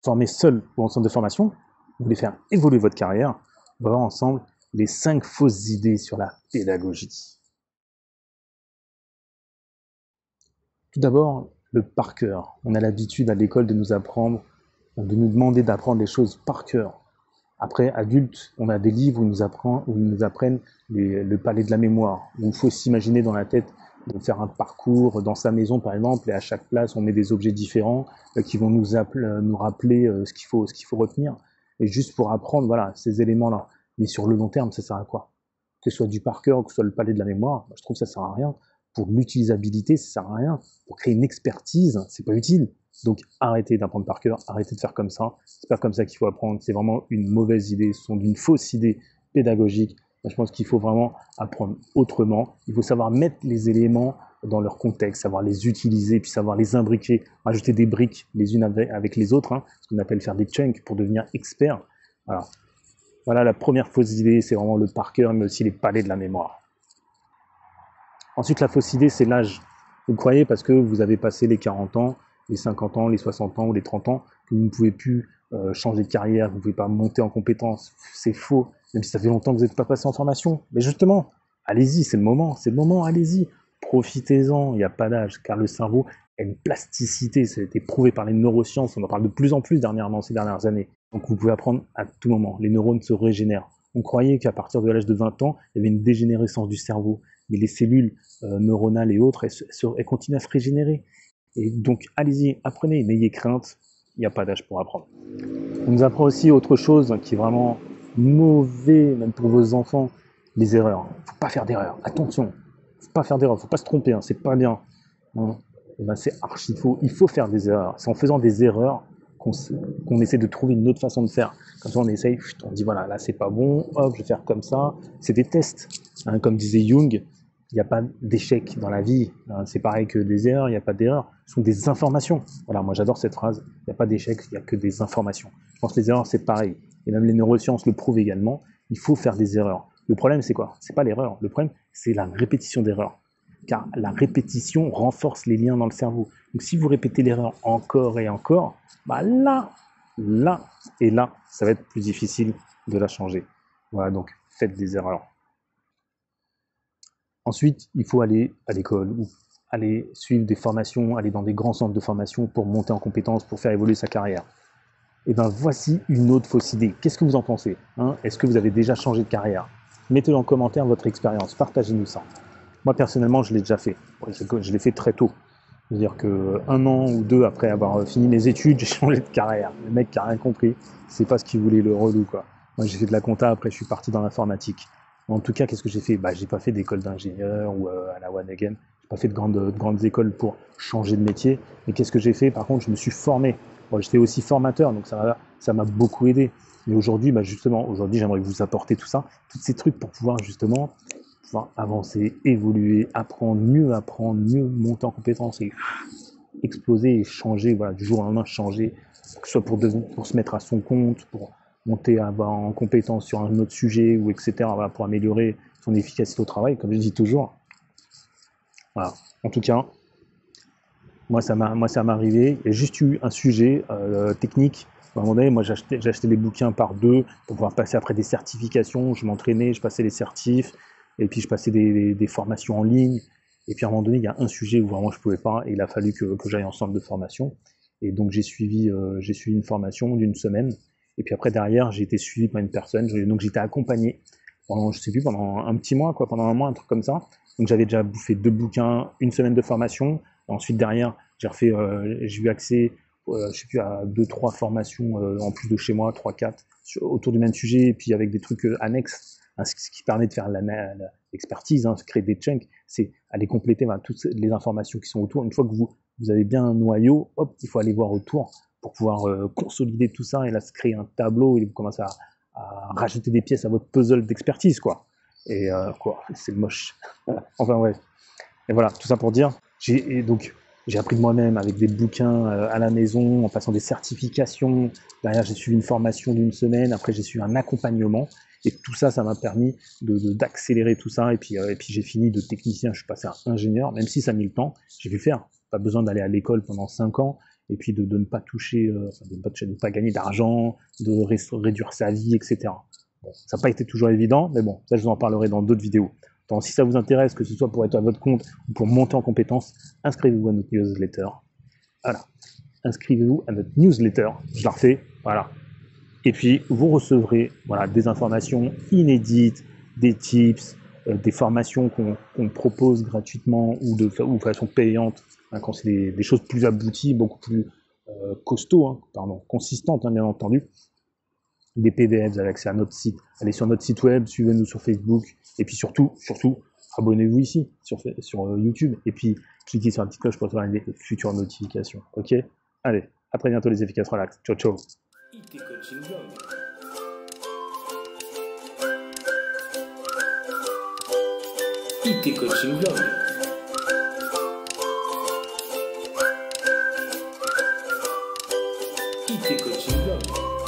formé seul ou en centre de formation, vous voulez faire évoluer votre carrière, on va voir ensemble les 5 fausses idées sur la pédagogie. Tout d'abord, le par cœur. On a l'habitude à l'école de nous apprendre, de nous demander d'apprendre les choses par cœur. Après, adultes, on a des livres où ils nous apprennent le palais de la mémoire, où il faut s'imaginer dans la tête de faire un parcours dans sa maison, par exemple, et à chaque place, on met des objets différents qui vont nous rappeler ce qu'il faut retenir. Et juste pour apprendre, voilà, ces éléments-là. Mais sur le long terme, ça sert à quoi? Que ce soit du par cœur ou que ce soit le palais de la mémoire, je trouve que ça sert à rien. Pour l'utilisabilité, ça sert à rien. Pour créer une expertise, c'est pas utile. Donc arrêtez d'apprendre par cœur, arrêtez de faire comme ça. C'est pas comme ça qu'il faut apprendre. C'est vraiment une mauvaise idée, ce sont d'une fausse idée pédagogique. Je pense qu'il faut vraiment apprendre autrement. Il faut savoir mettre les éléments dans leur contexte, savoir les utiliser, puis savoir les imbriquer, rajouter des briques les unes avec les autres, hein, ce qu'on appelle faire des chunks pour devenir expert. Voilà la première fausse idée, c'est vraiment le par cœur, mais aussi les palais de la mémoire. Ensuite, la fausse idée, c'est l'âge. Vous croyez parce que vous avez passé les 40 ans, les 50 ans, les 60 ans ou les 30 ans, que vous ne pouvez plus changer de carrière, que vous ne pouvez pas monter en compétences. C'est faux, même si ça fait longtemps que vous n'êtes pas passé en formation. Mais justement, allez-y, c'est le moment, allez-y. Profitez-en, il n'y a pas d'âge, car le cerveau a une plasticité, ça a été prouvé par les neurosciences, on en parle de plus en plus dernièrement, ces dernières années. Donc vous pouvez apprendre à tout moment, les neurones se régénèrent. On croyait qu'à partir de l'âge de 20 ans, il y avait une dégénérescence du cerveau, mais les cellules neuronales et autres, elles continuent à se régénérer. Et donc, allez-y, apprenez, n'ayez crainte, il n'y a pas d'âge pour apprendre. On nous apprend aussi autre chose qui est vraiment mauvais, même pour vos enfants, les erreurs. Il ne faut pas faire d'erreurs, attention, il ne faut pas faire d'erreurs, il ne faut pas se tromper, hein, c'est pas bien. Hein. Et ben, c'est archi faux, il faut faire des erreurs. C'est en faisant des erreurs qu'on essaie de trouver une autre façon de faire. Comme ça, on essaye, on dit voilà, là c'est pas bon, hop, je vais faire comme ça. C'est des tests. Hein, comme disait Jung, il n'y a pas d'échec dans la vie. Hein, c'est pareil que des erreurs, il n'y a pas d'erreurs. Ce sont des informations. Voilà, moi j'adore cette phrase. Il n'y a pas d'échec, il n'y a que des informations. Je pense que les erreurs, c'est pareil. Et même les neurosciences le prouvent également. Il faut faire des erreurs. Le problème, c'est quoi? C'est pas l'erreur. Le problème, c'est la répétition d'erreurs. Car la répétition renforce les liens dans le cerveau. Donc si vous répétez l'erreur encore et encore, bah là, ça va être plus difficile de la changer. Voilà, donc faites des erreurs. Ensuite, il faut aller à l'école ou aller suivre des formations, aller dans des grands centres de formation pour monter en compétences, pour faire évoluer sa carrière. Et bien voici une autre fausse idée. Qu'est-ce que vous en pensez, hein? Est-ce que vous avez déjà changé de carrière? Mettez en commentaire votre expérience, partagez-nous ça. Moi personnellement, je l'ai déjà fait. Je l'ai fait très tôt. C'est-à-dire qu'un an ou deux après avoir fini mes études, j'ai changé de carrière. Le mec qui n'a rien compris, c'est pas ce qu'il voulait, le relou, quoi. Moi, j'ai fait de la compta, après je suis parti dans l'informatique. En tout cas, qu'est-ce que j'ai fait? Bah, j'ai pas fait d'école d'ingénieur ou à la One Again. J'ai pas fait de grandes écoles pour changer de métier. Mais qu'est-ce que j'ai fait? Par contre, je me suis formé. Bon, j'étais aussi formateur, donc ça m'a beaucoup aidé. Mais aujourd'hui, bah justement, aujourd'hui, j'aimerais vous apporter tout ça, tous ces trucs pour pouvoir justement avancer, évoluer, apprendre, mieux monter en compétences et exploser et changer, voilà, du jour au lendemain, changer, que ce soit pour se mettre à son compte, pour monter en compétence sur un autre sujet, ou etc., voilà, pour améliorer son efficacité au travail, comme je dis toujours. Voilà. En tout cas, moi, ça m'est arrivé. Il y a juste eu un sujet technique. À un moment donné, moi, j'achetais les bouquins par deux pour pouvoir passer après des certifications. Je m'entraînais, je passais les certifs, et puis je passais des formations en ligne. Et puis à un moment donné, il y a un sujet où vraiment je ne pouvais pas, et il a fallu que j'aille en centre de formation. Et donc j'ai suivi une formation d'une semaine. Et puis après, derrière, j'ai été suivi par une personne. Donc j'étais accompagné pendant, je sais plus, pendant un petit mois, quoi, pendant un mois, un truc comme ça. Donc j'avais déjà bouffé 2 bouquins, une semaine de formation. Ensuite, derrière, j'ai eu accès, je sais plus, à 2-3 formations en plus de chez moi, 3-4, autour du même sujet, et puis avec des trucs annexes, hein, ce qui permet de faire l'expertise, hein, créer des chunks, c'est aller compléter toutes les informations qui sont autour. Une fois que vous avez bien un noyau, hop, il faut aller voir autour pour pouvoir consolider tout ça, et là, se créer un tableau, et vous commencez à rajouter des pièces à votre puzzle d'expertise, quoi. Et quoi, c'est moche. Enfin, ouais. Et voilà, tout ça pour dire, j'ai appris de moi-même avec des bouquins à la maison, en passant des certifications. Derrière, j'ai suivi une formation d'une semaine. Après, j'ai suivi un accompagnement. Et tout ça, ça m'a permis d'accélérer tout ça. Et puis j'ai fini de technicien. Je suis passé à ingénieur, même si ça a mis le temps. J'ai pu faire. Pas besoin d'aller à l'école pendant 5 ans. et puis de ne pas toucher, de ne pas gagner d'argent, de réduire sa vie, etc. Bon, ça n'a pas été toujours évident, mais bon, ça je vous en parlerai dans d'autres vidéos. Donc, si ça vous intéresse, que ce soit pour être à votre compte ou pour monter en compétences, inscrivez-vous à notre newsletter. Voilà. Inscrivez-vous à notre newsletter. Je la refais. Voilà. Et puis, vous recevrez des informations inédites, des tips, des formations qu'on propose gratuitement ou de façon payante, quand c'est des choses plus abouties, beaucoup plus costauds, consistantes, bien entendu. Des PDF, vous avez accès à notre site. Allez sur notre site web, suivez-nous sur Facebook. Et puis surtout, abonnez-vous ici, sur YouTube. Et puis, cliquez sur la petite cloche pour recevoir les futures notifications. Ok? Allez, à très bientôt les efficaces relax. Ciao, ciao. IT Coaching Blog. IT Coaching Blog. IT Coaching Blog.